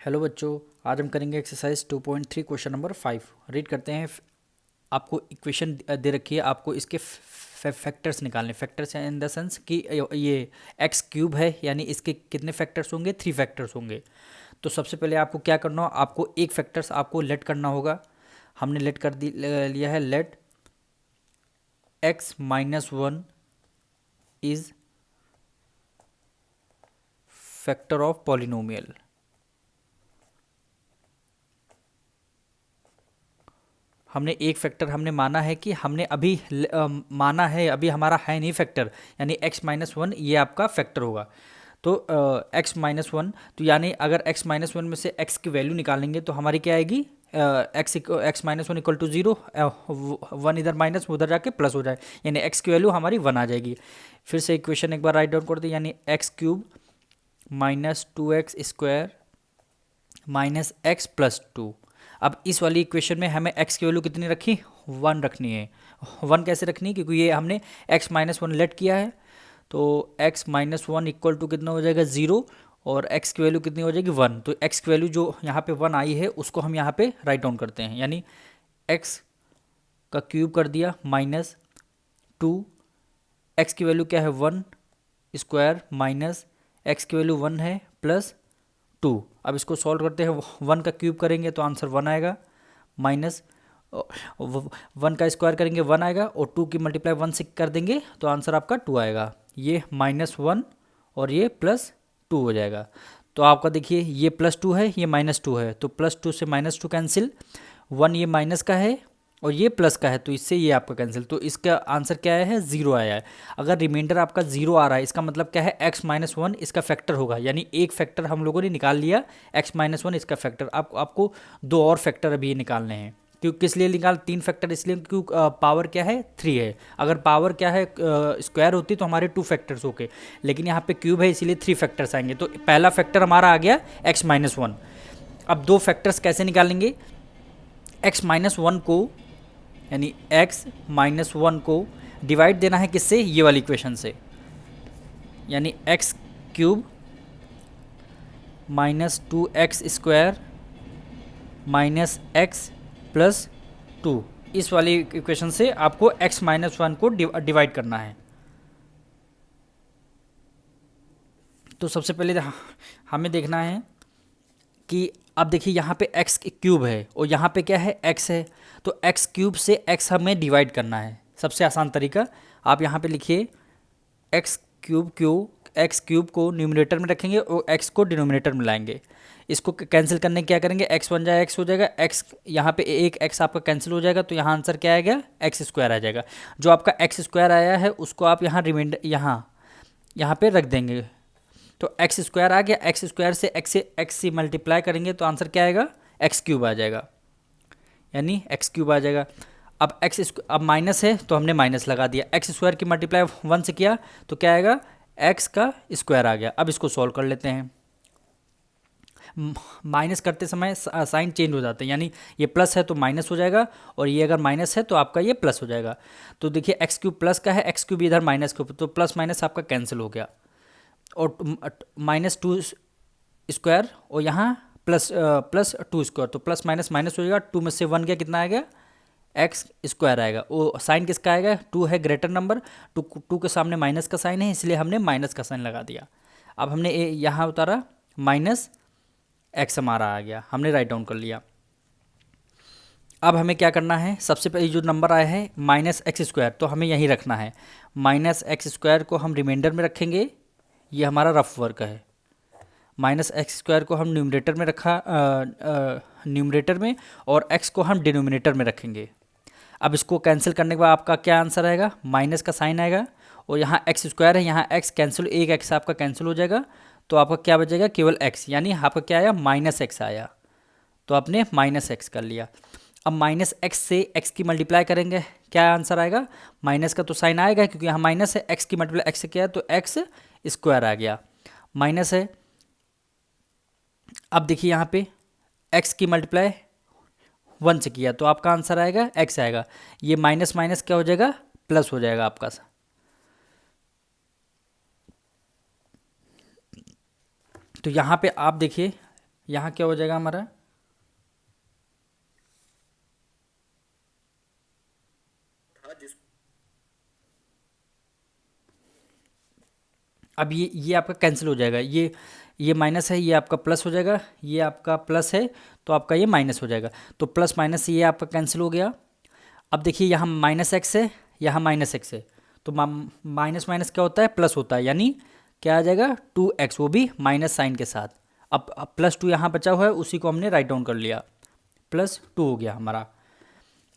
Hello बच्चों, आज हम करेंगे एक्सरसाइज 2.3 क्वेश्चन नंबर 5। रीड करते हैं। आपको इक्वेशन दे रखी है, आपको इसके फैक्टर्स निकालने। फैक्टर्स इन द सेंस कि ये एक्स क्यूब है, यानी इसके कितने फैक्टर्स होंगे, 3 फैक्टर्स होंगे। तो सबसे पहले आपको क्या करना हो, आपको एक फैक्टर्स आपको लेट करना होगा। हमने लेट कर लिया है। Let x-1 is factor of polynomial. हमने एक फैक्टर हमने माना है कि हमने अभी माना है, अभी हमारा है नहीं फैक्टर, यानी x-1 ये आपका फैक्टर होगा। तो x-1, तो यानी अगर x-1 में से x की वैल्यू निकालेंगे तो हमारी क्या आएगी, x-1 इक्वल टू 0, 1 इधर माइनस उधर जाके प्लस हो जाए, यानी x की वैल्यू हमारी 1 आ जाएगी। फिर से इक्वेशन एक बार राइट डाउन कर दे, यानी x cube minus 2x square minus x plus 2। अब इस वाली इक्वेशन में हमें x की वैल्यू कितनी रखी, 1 रखनी है। 1 कैसे रखनी है, क्योंकि ये हमने x-1 लेट किया है। तो x-1 इक्वल टू कितना हो जाएगा, 0, और x की वैल्यू कितनी हो जाएगी, 1। तो x की वैल्यू जो यहाँ पे 1 आई है उसको हम यहाँ पे राइट डाउन करते हैं, यानी x का क्यूब कर दिया माइनस 2, x की वैल्यू क्या है 1 स्क्वायर माइनस x की वैल्यू 1 है प्लस 2। अब इसको सॉल्व करते हैं, 1 का क्यूब करेंगे तो आंसर 1 आएगा, माइनस 1 का स्क्वायर करेंगे 1 आएगा, और 2 की मल्टीप्लाई 1 से कर देंगे तो आंसर आपका 2 आएगा। ये -1 और ये +2 हो जाएगा। तो आपका देखिए ये +2 है, ये -2 है, तो +2 से -2 कैंसिल, 1 ये माइनस का है और ये प्लस का है, तो इससे ये आपका कैंसिल। तो इसका आंसर क्या आया है, 0 आया है। अगर रिमाइंडर आपका 0 आ रहा है, इसका मतलब क्या है, x-1 इसका फैक्टर होगा, यानी एक फैक्टर हम लोगों ने निकाल लिया, x-1 इसका फैक्टर। आपको 2 और फैक्टर अभी निकालने हैं। क्यों, किस लिए निकाल, 3 फैक्टर इसलिए क्यों, पावर क्या है 3 है। अगर पावर क्या है स्क्वायर होती तो हमारे 2 फैक्टर्स होके, लेकिन यहाँ पे क्यूब है इसीलिए 3 फैक्टर्स आएंगे। तो पहला फैक्टर हमारा आ गया x-1। अब 2 फैक्टर्स कैसे निकालेंगे, x-1 को, यानी x-1 को डिवाइड देना है किससे, ये वाली इक्वेशन से, यानी x cube minus 2x square minus x plus 2, इस वाली इक्वेशन से आपको x-1 को डिवाइड करना है। तो सबसे पहले हमें देखना है कि अब देखिए यहाँ पे x क्यूब है और यहाँ पे क्या है, x है, तो x क्यूब से x हमें डिवाइड करना है। सबसे आसान तरीका, आप यहाँ पे लिखिए x क्यूब को न्यूमरेटर में रखेंगे और x को डिनोमिनेटर में लाएंगे। इसको कैंसिल करने क्या करेंगे, x बन जाए x हो जाएगा, x यहाँ पे एक x आपका कैंसिल हो जाएगा, तो यहाँ आंसर क्या आएगा, एक्स स्क्वायर आ जाएगा। जो आपका एक्स स्क्वायर आया है उसको आप यहाँ रिमाइंडर यहाँ पे रख देंगे, तो एक्स स्क्वायर आ गया। एक्स स्क्वायर से एक्स से मल्टीप्लाई करेंगे तो आंसर क्या आएगा, एक्स क्यूब आ जाएगा, यानी एक्स क्यूब आ जाएगा। अब अब माइनस है तो हमने माइनस लगा दिया, एक्स स्क्वायर की मल्टीप्लाई 1 से किया तो क्या आएगा, एक्स का स्क्वायर आ गया। अब इसको सॉल्व कर लेते हैं। माइनस करते समय साइन चेंज हो जाते हैं, यानी ये प्लस है तो माइनस हो जाएगा, और ये अगर माइनस है तो आपका ये प्लस हो जाएगा। तो देखिए एक्स क्यूब प्लस का है, एक्स क्यूब इधर माइनस के ऊपर, तो प्लस माइनस आपका कैंसिल हो गया, और -2 स्क्वायर और यहाँ +2 स्क्वायर, तो प्लस माइनस माइनस हो जाएगा। 2 में से 1 गया, कितना आएगा, एक्स स्क्वायर आएगा। वो साइन किसका आएगा, 2 है ग्रेटर नंबर, 2 के सामने माइनस का साइन है इसलिए हमने माइनस का साइन लगा दिया। अब हमने यहाँ उतारा, माइनस एक्स हमारा आ गया, हमने राइट डाउन कर लिया। अब हमें क्या करना है, सबसे पहले जो नंबर आया है -x², तो हमें यहीं रखना है। -x² को हम रिमाइंडर में रखेंगे, ये हमारा रफ वर्क है। -x² को हम न्यूमरेटर में रखा, न्यूमरेटर में, और x को हम डिनोमिनेटर में रखेंगे। अब इसको कैंसिल करने के बाद आपका क्या आंसर आएगा, माइनस का साइन आएगा, और यहाँ x² है, यहाँ x कैंसिल, एक x आपका कैंसिल हो जाएगा, तो आपका क्या बचेगा, केवल x, यानी आपका क्या आया, -x आया, तो आपने -x कर लिया। अब -x से x की मल्टीप्लाई करेंगे, क्या आंसर आएगा, माइनस का तो साइन आएगा क्योंकि यहाँ माइनस है, x की मल्टीप्लाई x से किया तो x² आ गया, माइनस है। अब देखिए यहाँ पे x की मल्टीप्लाई 1 से किया तो आपका आंसर आएगा x आएगा, ये माइनस माइनस क्या हो जाएगा, प्लस हो जाएगा आपका। तो यहाँ पे आप देखिए यहाँ क्या हो जाएगा हमारा, अब ये आपका कैंसिल हो जाएगा, ये माइनस है, ये आपका प्लस हो जाएगा, ये आपका प्लस है तो आपका ये माइनस हो जाएगा। तो प्लस माइनस ये आपका कैंसिल हो गया। अब देखिए यहाँ माइनस एक्स है, यहाँ माइनस एक्स है, तो माइनस माइनस क्या होता है, प्लस होता है, यानी क्या आ जाएगा 2x, वो भी माइनस साइन के साथ। अब प्लस टू यहाँ बचा हुआ है, उसी को हमने राइट डाउन कर लिया, +2 हो गया हमारा।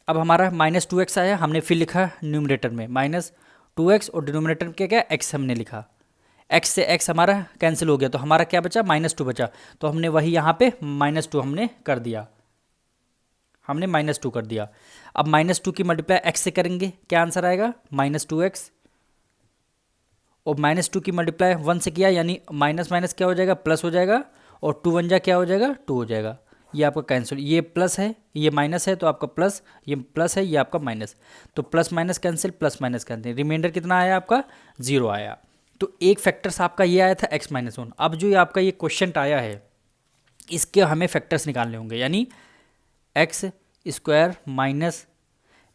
अब हमारा -2x आया, हमने फिर लिखा न्यूमरेटर में -2x और डिनोमिनेटर में क्या क्या x हमने लिखा, x से x हमारा कैंसिल हो गया, तो हमारा क्या बचा, -2 बचा, तो हमने वही यहाँ पे -2 हमने कर दिया, हमने -2 कर दिया। अब -2 की मल्टीप्लाई x से करेंगे, क्या आंसर आएगा, -2x, और -2 की मल्टीप्लाई 1 से किया, यानी माइनस माइनस क्या हो जाएगा, प्लस हो जाएगा, और 2 1 जा क्या हो जाएगा, 2 हो जाएगा। ये आपका कैंसिल, ये प्लस है ये माइनस है, तो आपका प्लस, ये प्लस है ये आपका माइनस, तो plus minus cancel, plus minus cancel, remainder कितना आया आपका, 0 आया। तो एक फैक्टर्स आपका ये आया था x-1। अब जो ये आपका ये क्वेश्चन आया है, इसके हमें फैक्टर्स निकालने होंगे, यानी x² माइनस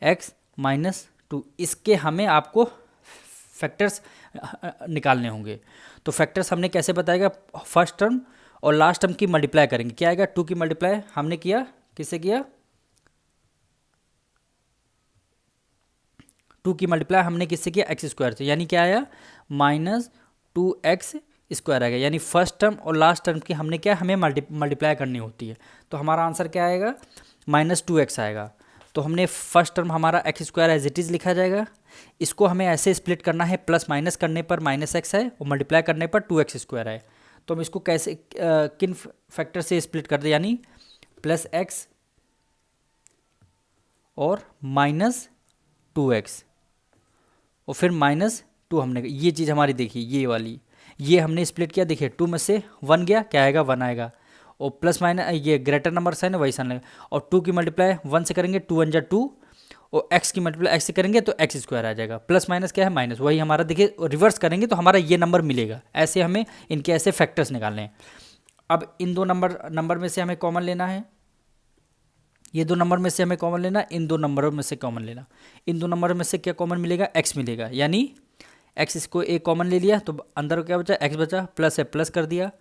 x-2, इसके हमें आपको फैक्टर्स निकालने होंगे। तो फैक्टर्स हमने कैसे बताएगा, फर्स्ट टर्म और लास्ट टर्म की मल्टीप्लाई करेंगे, क्या आएगा, 2 की मल्टीप्लाई हमने किया, किससे किया, 2 की मल्टीप्लाई हमने किससे किया, x² से, यानी क्या आया, -2x² आएगा, यानी फर्स्ट टर्म और लास्ट टर्म की हमने क्या, हमें मल्टीप्लाई करनी होती है। तो हमारा आंसर क्या आएगा, -2x आएगा। तो हमने फर्स्ट टर्म हमारा x² एज इट इज़ लिखा जाएगा, इसको हमें ऐसे स्प्लिट करना है, प्लस माइनस करने पर -x है और मल्टीप्लाई करने पर 2x² है। तो हम इसको कैसे किन फैक्टर से स्प्लिट कर दे, यानी +x और -2x और फिर -2 हमने, ये चीज़ हमारी देखिए, ये वाली ये हमने स्प्लिट किया, देखिए 2 में से 1 गया, क्या आएगा, 1 आएगा, और प्लस माइनस ये ग्रेटर नंबर साइन है वही साइन लगेगा, और 2 की मल्टीप्लाई 1 से करेंगे, 2 1 जा 2, और x की मल्टीप्लाई x से करेंगे तो x² आ जाएगा, प्लस माइनस क्या है, माइनस, वही हमारा देखिए रिवर्स करेंगे तो हमारा ये नंबर मिलेगा। ऐसे हमें इनके ऐसे फैक्टर्स निकालने हैं। अब इन दो नंबर में से हमें कॉमन लेना है, ये दो नंबर में से हमें कॉमन लेना, इन दो नंबरों में से कॉमन लेना। इन दो नंबर में से क्या कॉमन मिलेगा, x मिलेगा, यानी x इसको एक कॉमन ले लिया तो अंदर क्या बचा, x बचा, प्लस है प्लस कर दिया,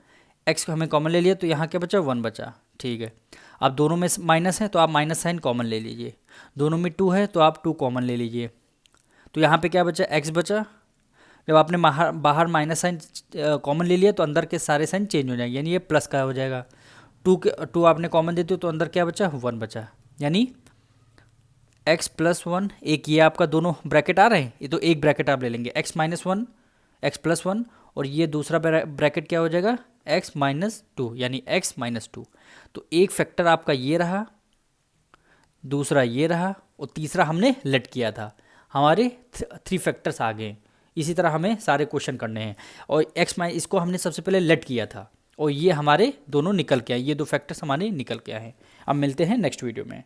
x को हमें कॉमन ले लिया तो यहाँ क्या बचा, 1 बचा, ठीक है। अब दोनों में माइनस है तो आप माइनस साइन कॉमन ले लीजिए, दोनों में 2 है तो आप 2 कॉमन ले लीजिए, तो यहाँ पे क्या बचा, x बचा। जब आपने बाहर माइनस साइन कॉमन ले लिया तो अंदर के सारे साइन चेंज हो जाएंगे, यानी ये प्लस का हो जाएगा। 2 आपने कॉमन देते हो तो अंदर क्या बचा, 1 बचा, यानी x + 1, एक ये आपका दोनों ब्रैकेट आ रहे हैं, ये तो एक ब्रैकेट आप ले लेंगे, x - 1 x + 1, और ये दूसरा ब्रैकेट क्या हो जाएगा, x - 2, यानी x - 2। तो एक फैक्टर आपका ये रहा, दूसरा ये रहा, और तीसरा हमने लेट किया था, हमारे 3 फैक्टर्स आ गए। इसी तरह हमें सारे क्वेश्चन करने हैं, और इसको हमने सबसे पहले लेट किया था, और ये हमारे दोनों निकल के आए, ये 2 फैक्टर्स हमारे निकल के आए हैं। अब मिलते हैं नेक्स्ट वीडियो में।